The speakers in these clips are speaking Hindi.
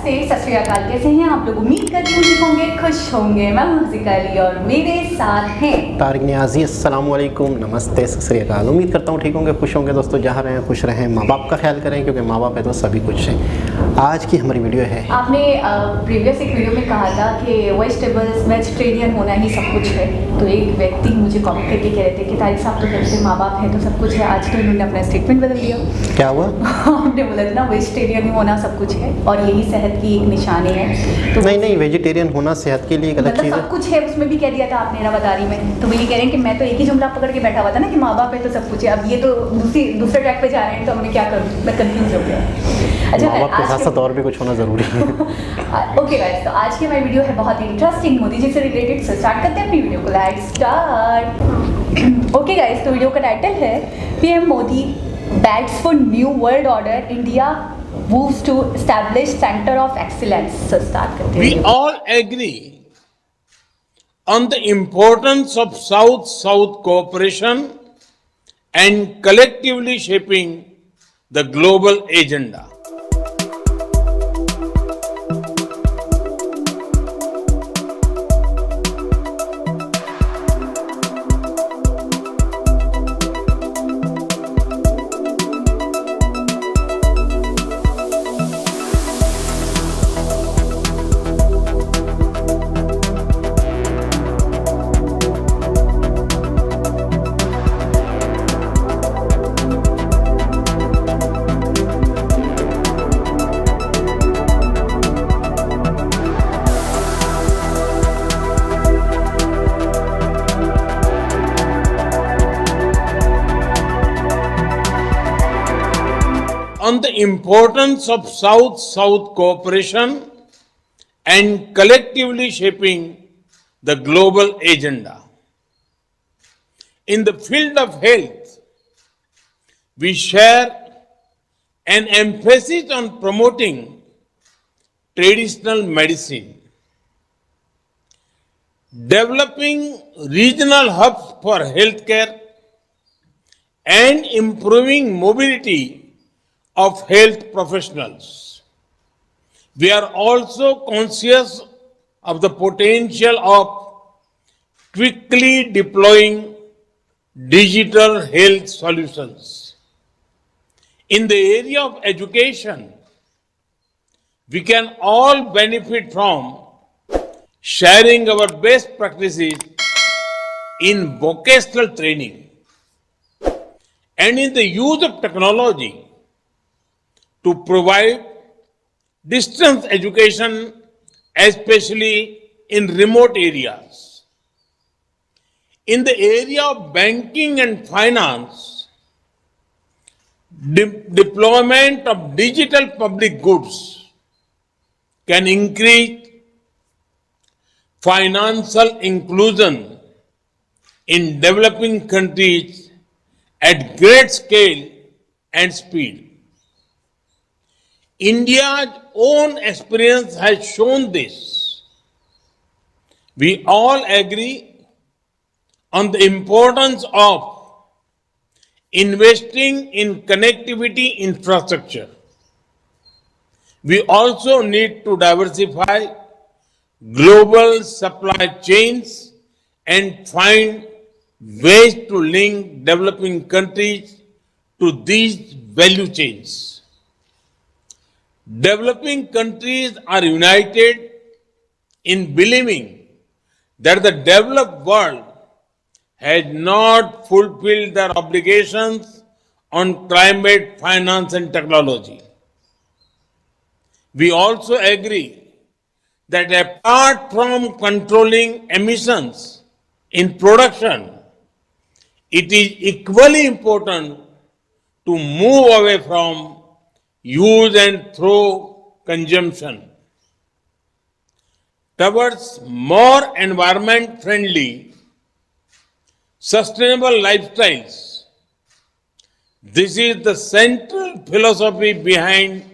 नमस्ते, सत श्री अकाल। कैसे हैं आप लोग? उम्मीद करती हूँ ठीक होंगे, खुश होंगे। मैं हसीका अली और मेरे साथ हैं तारिक नियाजी। अस्सलाम वालेकुम, नमस्ते, सत श्री अकाल। उम्मीद करता हूँ ठीक होंगे, खुश होंगे। दोस्तों जहाँ रहें खुश रहें, माँ बाप का ख्याल करें क्योंकि माँ बाप है तो सभी कुछ है। आज की हमारी वीडियो है, आपने प्रीवियस एक वीडियो में कहा था कि वेजिटेबल्स वेजिटेरियन होना ही सब कुछ है। तो एक व्यक्ति मुझे कमेंट करके कह रहे थे कि तारिक साहब तो कहते माँ बाप है तो सब कुछ है। आज तो इन्होंने अपना स्टेटमेंट बदल दिया। क्या हुआ? आपने बोला था ना वेजिटेरियन होना सब कुछ है और यही सेहत की एक निशानी है। तो नहीं, वेजिटेरियन होना सेहत के लिए एक अलग मतलब चीज़ सब है। कुछ है, उसमें भी कह दिया था आपने रवादारी में। तो वो ये कह रहे हैं कि मैं तो एक ही जुमला पकड़ के बैठा हुआ था ना कि माँ बाप है तो सब कुछ है। अब ये तो दूसरे ट्रैक पे जा रहे हैं तो हमने क्या करूँ, मैं कंफ्यूज हो गया। अच्छा, माँ बाप के साथ साथ और भी कुछ होना ज़रूरी है। ओके गाइस, तो आज की हमारी वीडियो है बहुत ही इंटरेस्टिंग, मोदी जी से रिलेटेड। सो स्टार्ट करते हैं अपनी वीडियो को। Let's start. ओके गाइस, तो वीडियो का टाइटल है PM Modi bats for new world order, India moves to establish center of excellence. So start करते हैं। We all agree on the importance of South-South cooperation and collectively shaping the global agenda. On the importance of South-South cooperation and collectively shaping the global agenda. In the field of health, we share an emphasis on promoting traditional medicine, developing regional hubs for healthcare, and improving mobility of health professionals. We are also conscious of the potential of quickly deploying digital health solutions. In the area of education, we can all benefit from sharing our best practices in vocational training and in the use of technology to provide distance education, especially in remote areas. In the area of banking and finance, deployment of digital public goods can increase financial inclusion in developing countries at great scale and speed. India's own experience has shown this. We all agree on the importance of investing in connectivity infrastructure. We also need to diversify global supply chains and find ways to link developing countries to these value chains. Developing countries are united in believing that the developed world has not fulfilled their obligations on climate, finance, and technology. We also agree that apart from controlling emissions in production, it is equally important to move away from use and throw consumption towards more environment friendly, sustainable lifestyles. This is the central philosophy behind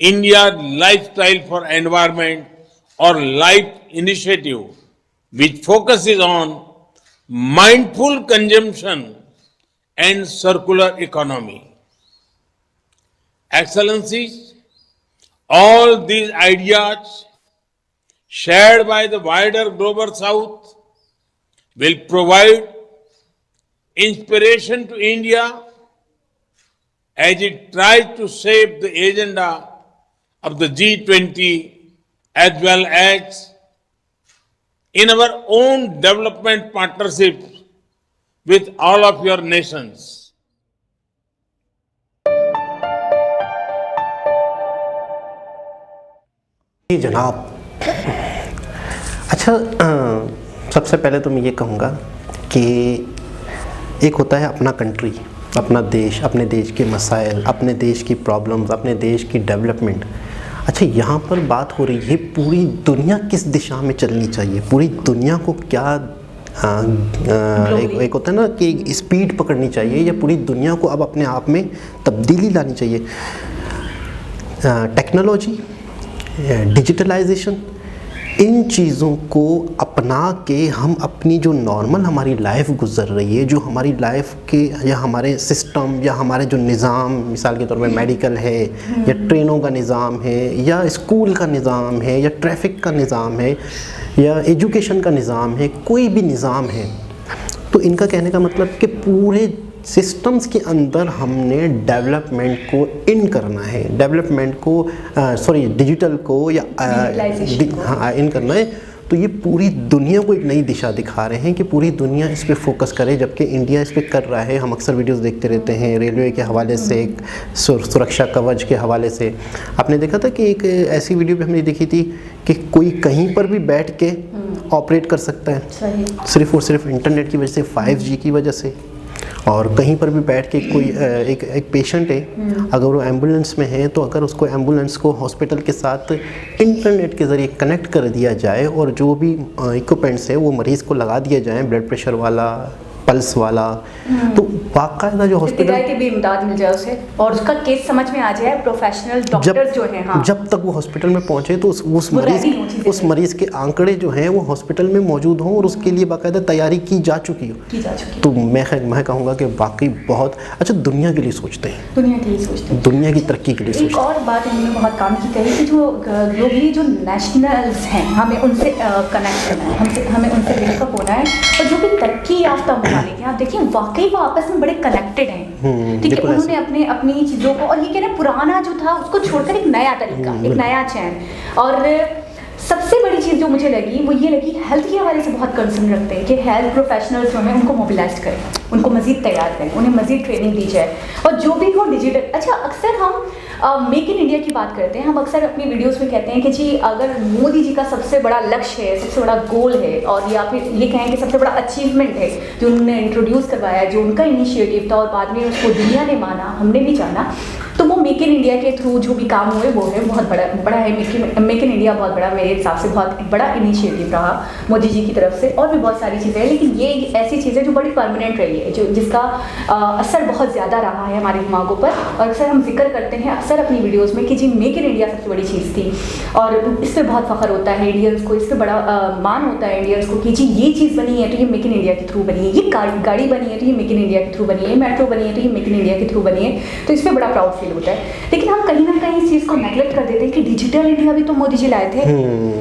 India's Lifestyle for Environment or LIFE initiative, which focuses on mindful consumption and circular economy. Excellencies, All these ideas shared by the wider global south will provide inspiration to India as it tries to shape the agenda of the G20 as well as in our own development partnerships with all of your nations. जी जनाब। अच्छा, सबसे पहले तो मैं ये कहूँगा कि एक होता है अपना कंट्री, अपना देश, अपने देश के मसाइल, अपने देश की प्रॉब्लम्स, अपने देश की डेवलपमेंट। अच्छा, यहाँ पर बात हो रही है पूरी दुनिया किस दिशा में चलनी चाहिए, पूरी दुनिया को क्या एक होता है ना कि स्पीड पकड़नी चाहिए, या पूरी दुनिया को अब अपने आप में तब्दीली लानी चाहिए। टेक्नोलॉजी, डिजिटलाइजेशन, इन चीज़ों को अपना के हम अपनी जो नॉर्मल हमारी लाइफ गुजर रही है, जो हमारी लाइफ के या हमारे सिस्टम या हमारे जो निज़ाम, मिसाल के तौर पे मेडिकल है या ट्रेनों का निज़ाम है या स्कूल का निज़ाम है या ट्रैफिक का निज़ाम है या एजुकेशन का निज़ाम है, कोई भी निज़ाम है, तो इनका कहने का मतलब कि पूरे सिस्टम्स के अंदर हमने डेवलपमेंट को इन करना है, डेवलपमेंट को डिजिटल को या इन करना है। तो ये पूरी दुनिया को एक नई दिशा दिखा रहे हैं कि पूरी दुनिया इस पे फोकस करे, जबकि इंडिया इस पे कर रहा है। हम अक्सर वीडियोस देखते रहते हैं रेलवे के हवाले से, सुरक्षा कवच के हवाले से। आपने देखा था कि एक ऐसी वीडियो भी हमने देखी थी कि कोई कहीं पर भी बैठ के ऑपरेट कर सकता है, सिर्फ़ और सिर्फ इंटरनेट की वजह से, 5G की वजह से। और कहीं पर भी बैठ के कोई एक पेशेंट है, अगर वो एम्बुलेंस में है, तो अगर उसको एम्बुलेंस को हॉस्पिटल के साथ इंटरनेट के ज़रिए कनेक्ट कर दिया जाए और जो भी इक्विपमेंट्स है वो मरीज़ को लगा दिया जाए, ब्लड प्रेशर वाला, पल्स वाला, तो बाकायदा जो हॉस्पिटल की भी इमदाद मिल जाए उसे और उसका केस समझ में आ जाए, प्रोफेशनल डॉक्टर जो हैं, हाँ, जब तक वो हॉस्पिटल में पहुंचे तो उस मरीज़ के आंकड़े जो हैं वो हॉस्पिटल में मौजूद हों और उसके लिए बाकायदा तैयारी की जा चुकी हो। तो मैं कहूँगा कि वाकई बहुत अच्छा दुनिया के लिए सोचते हैं, दुनिया की तरक्की के लिए सोचते हैं। एक और बात इन्होंने बहुत काम की कही कि जो ग्लोबली जो नेशनल्स हैं हमें उनसे कनेक्ट करना है, हमें उनसे लिंकअप होना है, और जो भी तरक्की याफ्ता आप देखिए वाकई वो आपस में बड़े कनेक्टेड हैं। ठीक है, उन्होंने अपनी चीज़ों को, और ये कह रहे हैं पुराना जो था उसको छोड़कर एक नया तरीका, एक नया चैन। और सबसे बड़ी चीज़ जो मुझे लगी वो ये लगी, हेल्थ के हवाले से बहुत कंसर्न रखते हैं कि हेल्थ प्रोफेशनल्स जो हैं उनको मोबिलाइज करें, उनको मज़ीद तैयार करें, उन्हें मज़ीद ट्रेनिंग दी जाए, और जो भी हो डिजिटल। अच्छा, अक्सर हम मेक इन इंडिया की बात करते हैं, हम अक्सर अपनी वीडियोस में कहते हैं कि जी अगर मोदी जी का सबसे बड़ा लक्ष्य है, सबसे बड़ा गोल है, और या फिर ये कहें कि सबसे बड़ा अचीवमेंट है जो उन्होंने इंट्रोड्यूस करवाया, जो उनका इनिशिएटिव था और बाद में उसको दुनिया ने माना, हमने भी जाना, तो वो मेक इन इंडिया के थ्रू जो भी काम हुए वो है बहुत बड़ा है। मेक इन इंडिया बहुत बड़ा, मेरे हिसाब से बहुत बड़ा इनिशिएटिव रहा मोदी जी की तरफ से, और भी बहुत सारी चीज़ें हैं, लेकिन ये ऐसी चीज़ें जो बड़ी परमानेंट रही है, जो जिसका असर बहुत ज़्यादा रहा है हमारे दिमागों पर। और अक्सर हम जिक्र करते हैं अक्सर अपनी वीडियोज़ में कि जी मेक इन इंडिया सबसे बड़ी चीज़ थी, और इससे बहुत फ़ख्र होता है इंडियंस को, इससे बड़ा मान होता है इंडियंस को कि जी ये चीज़ बनी है तो ये मेक इन इंडिया के थ्रू बनी है, ये गाड़ी बनी है तो ये मेक इन इंडिया के थ्रू बनी है, मेट्रो बनी है तो ये मेक इन इंडिया के थ्रू बनी है, तो इस पर बड़ा प्राउड फील होता है। लेकिन हम कहीं ना कहीं इस चीज़ को नेगलेक्ट कर देते हैं कि डिजिटल इंडिया भी तो मोदी जी लाए थे,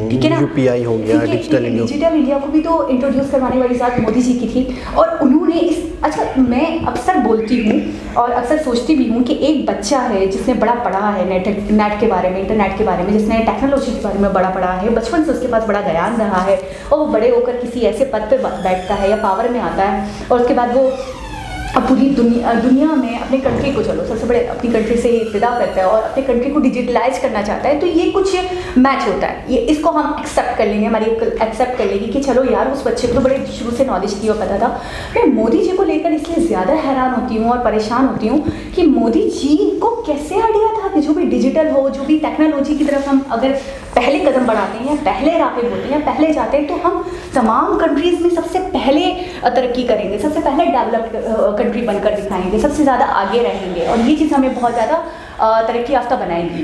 ठीक है ना, यूपीआई हो गया, डिजिटल इंडिया को भी तो इंट्रोड्यूस करवाने वाली बात मोदी जी की थी, और उन्होंने इस, अच्छा मैं अक्सर बोलती हूँ और अक्सर सोचती भी हूँ कि एक बच्चा है जिसने बड़ा पढ़ा है नेट के बारे में, इंटरनेट के बारे में, जिसने टेक्नोलॉजी के बारे में बड़ा पढ़ा है, बचपन से उसके पास बड़ा ज्ञान रहा है, और वो बड़े होकर किसी ऐसे पद पर बैठता है या पावर में आता है, और उसके बाद वो अब पूरी दुनिया में अपने कंट्री को, चलो सबसे बड़े अपनी कंट्री से इब्तिदा करता है और अपने कंट्री को डिजिटलाइज करना चाहता है, तो ये कुछ मैच होता है, ये इसको हम एक्सेप्ट कर लेंगे, हमारी एक्सेप्ट कर लेंगे कि चलो यार उस बच्चे को तो बड़े शुरू से नॉलेज थी और पता था। मैं मोदी जी को लेकर इसलिए ज़्यादा हैरान होती हूँ और परेशान होती हूँ कि मोदी जी को कैसे आइडिया था कि जो भी डिजिटल हो, जो भी टेक्नोलॉजी की तरफ हम अगर पहले कदम बढ़ाते हैं या पहले रास्ते बोलते हैं या पहले जाते हैं, तो हम तमाम कंट्रीज़ में सबसे पहले तरक्की करेंगे, सबसे पहले डेवलप्ड कंट्री बनकर दिखाएंगे, सबसे ज़्यादा आगे रहेंगे, और ये चीज़ हमें बहुत ज़्यादा तरक्की याफ्ता बनाएगी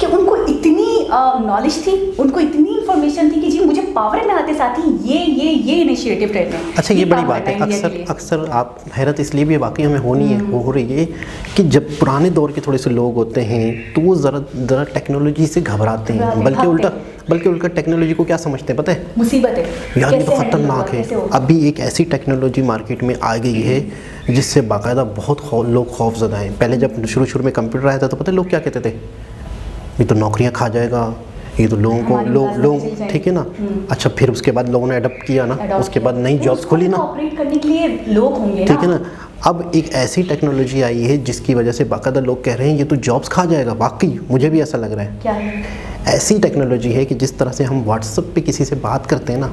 कि उनको इतनी नॉलेज थी, उनको इतनी इन्फॉर्मेशन थी कि जी मुझे पावर में आते साथ ही ये इनिशिएटिव रहते हैं। अच्छा, ये बड़ी power बात है। है इंडिया के लिए। अक्सर आप हैरत इसलिए भी वाकई हमें हो रही है कि जब पुराने दौर के थोड़े से लोग होते हैं तो वो ज़रा टेक्नोलॉजी से घबराते हैं, बल्कि उल्टा टेक्नोलॉजी को क्या समझते हैं पता है? मुसीबत है यार ये तो कैसे ख़तरनाक है। कैसे होगा? अभी एक ऐसी टेक्नोलॉजी मार्केट में आ गई है जिससे बाकायदा बहुत लोग खौफज़दा हैं। पहले जब शुरू में कंप्यूटर आया था तो पता है लोग क्या कहते थे? ये तो नौकरियां खा जाएगा, ये तो लोग ठीक है ना। अच्छा, फिर उसके बाद लोगों ने अडॉप्ट किया ना, उसके बाद नई जॉब्स खुली ना, ऑपरेट करने के लिए लोग होंगे ठीक है ना। अब एक ऐसी टेक्नोलॉजी आई है जिसकी वजह से बाकायदा लोग कह रहे हैं ये तो जॉब्स खा जाएगा। वाकई मुझे भी ऐसा लग रहा है। क्या है? ऐसी टेक्नोलॉजी है कि जिस तरह से हम व्हाट्सएप पे किसी से बात करते हैं ना,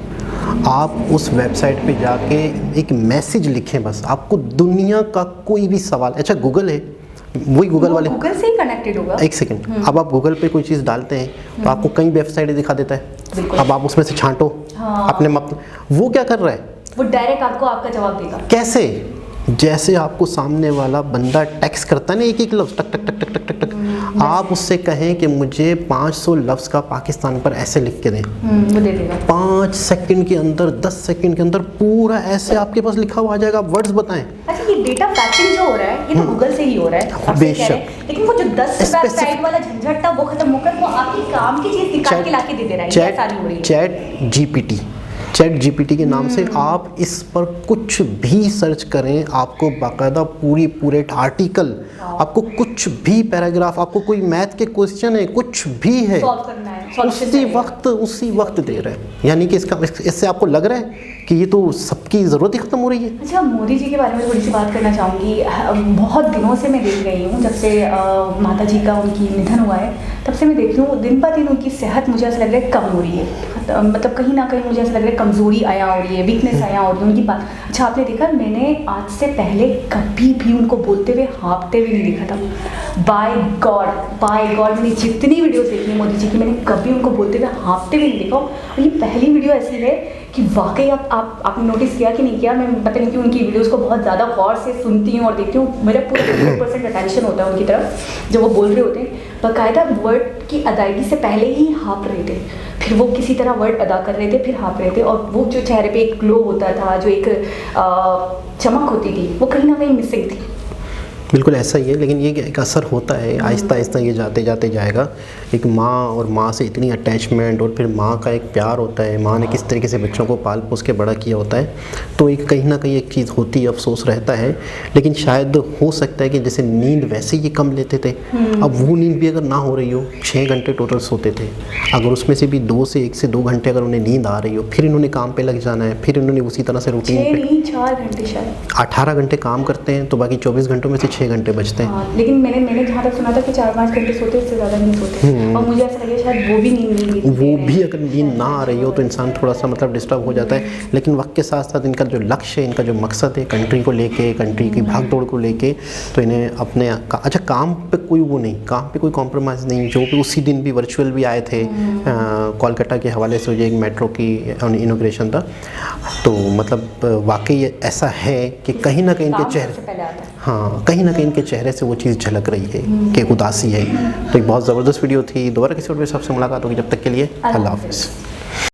आप उस वेबसाइट पे जाके एक मैसेज लिखें, बस आपको दुनिया का कोई भी सवाल, अच्छा गूगल है, वही गूगल वाले गूगल से ही कनेक्टेड होगा। एक सेकंड, अब आप गूगल पे कोई चीज़ डालते हैं तो आपको कई वेबसाइटें दिखा देता है। अब आप उसमें से छांटो अपने वो क्या कर रहा है? वो डायरेक्ट आपको आपका जवाब देगा। कैसे? जैसे आपको सामने वाला बंदा टेक्स्ट करता है ना, एक लफ्ज़ टक टक टक टक टक टक टक, आप उससे कहें कि मुझे 500 लफ्ज़ का पाकिस्तान पर ऐसे लिख के दें, वो दे देगा। 5 सेकंड के अंदर, 10 सेकंड के अंदर पूरा ऐसे आपके पास लिखा हुआ आ जाएगा। आप वर्ड्स बताएं। अच्छा, ये डेटा फैक्टिंग जो हो रहा है ये तो गूगल से ही हो रहा है, आप सही कह रहे हैं। लेकिन वो जो 10 वेबसाइट वाला झंझट था वो खत्म होकर वो आपकी काम की चीज निकाल के लाके दे दे रहा है। ये सारी हो रही है। चैट जीपीटी के नाम से आप इस पर कुछ भी सर्च करें, आपको बाकायदा पूरे आर्टिकल, आपको कुछ भी पैराग्राफ, आपको कोई मैथ के क्वेश्चन है, कुछ भी है, उसी वक्त दे रहे हैं। यानी कि इससे आपको लग रहा है कि ये तो सबकी ज़रूरत ही ख़त्म हो रही है। अच्छा, मोदी जी के बारे में थोड़ी सी बात करना चाहूँगी। बहुत दिनों से मैं देख रही हूँ, जब से माता जी का उनकी निधन हुआ है तब से मैं देख रही हूँ दिन पर दिन उनकी सेहत मुझे ऐसा लग रहा है कम हो रही है। मतलब कहीं ना कहीं मुझे ऐसा लग रहा है कमज़ोरी आया हो रही है, वीकनेस आया हो रही है उनकी बात। अच्छा, आपने देखा, मैंने आज से पहले कभी भी उनको बोलते हुए हाँफते हुए नहीं देखा था। बाय गॉड मैंने जितनी वीडियोस देखी है मोदी जी की, मैंने कभी उनको बोलते हुए हाँफते हुए नहीं देखा। और ये पहली वीडियो ऐसी है कि वाकई आपने नोटिस किया कि नहीं किया, मैं पता नहीं कि उनकी वीडियोस को बहुत ज़्यादा गौर से सुनती हूँ और देखती हूँ। मेरा पूरा 100% अटेंशन होता है उनकी तरफ जब वो बोल रहे होते हैं। बाकायदा वर्ड की अदायगी से पहले ही हाँफ रहे थे, फिर वो किसी तरह वर्ड अदा कर रहे थे, फिर हाँफ रहे थे। और वो जो चेहरे पे एक ग्लो होता था, जो एक चमक होती थी, वो कहीं ना कहीं मिसिंग थी। बिल्कुल ऐसा ही है, लेकिन ये एक असर होता है, आहिस्ता आहिस्ता ये जाते जाते जाएगा। एक माँ और माँ से इतनी अटैचमेंट और फिर माँ का एक प्यार होता है, माँ ने किस तरीके से बच्चों को पाल पोस के बड़ा किया होता है, तो एक कहीं ना कहीं एक चीज़ होती है, अफसोस रहता है। लेकिन शायद हो सकता है कि जैसे नींद वैसे ही कम लेते थे, अब वो नींद भी अगर ना हो रही हो, 6 घंटे टोटल सोते थे, अगर उसमें से भी 2 से 1 से 2 घंटे अगर उन्हें नींद आ रही हो, फिर इन्होंने काम पे लग जाना है, फिर इन्होंने उसी तरह से रूटीन पे 4 घंटे शायद 18 घंटे काम करते हैं, तो बाकी 24 घंटों में से 6 घंटे बचते हैं। लेकिन मैंने जहाँ तक सुना था कि 4-5 घंटे सोते, उससे ज़्यादा नहीं सोते। और मुझे ऐसा लगे शायद वो भी अगर नींद ना आ रही हो तो इंसान थोड़ा सा मतलब डिस्टर्ब हो जाता है। लेकिन वक्त के साथ साथ इनका जो लक्ष्य है, इनका जो मकसद है कंट्री को लेके, कंट्री की भाग दौड़ को लेके, तो इन्हें अपने अच्छा काम पे कोई वो नहीं, काम पे कोई कॉम्प्रोमाइज़ नहीं। जो भी उसी दिन भी वर्चुअल भी आए थे कोलकाता के हवाले से, जो एक मेट्रो की इनॉग्रेशन था, तो मतलब वाकई ऐसा है कि कहीं ना कहीं इनके चेहरे से वो चीज़ झलक रही है कि उदासी है। तो एक बहुत ज़बरदस्त वीडियो थी। दोबारा किसी और के साथ मुलाकात होगी, जब तक के लिए अल्लाह हाफ़िज़।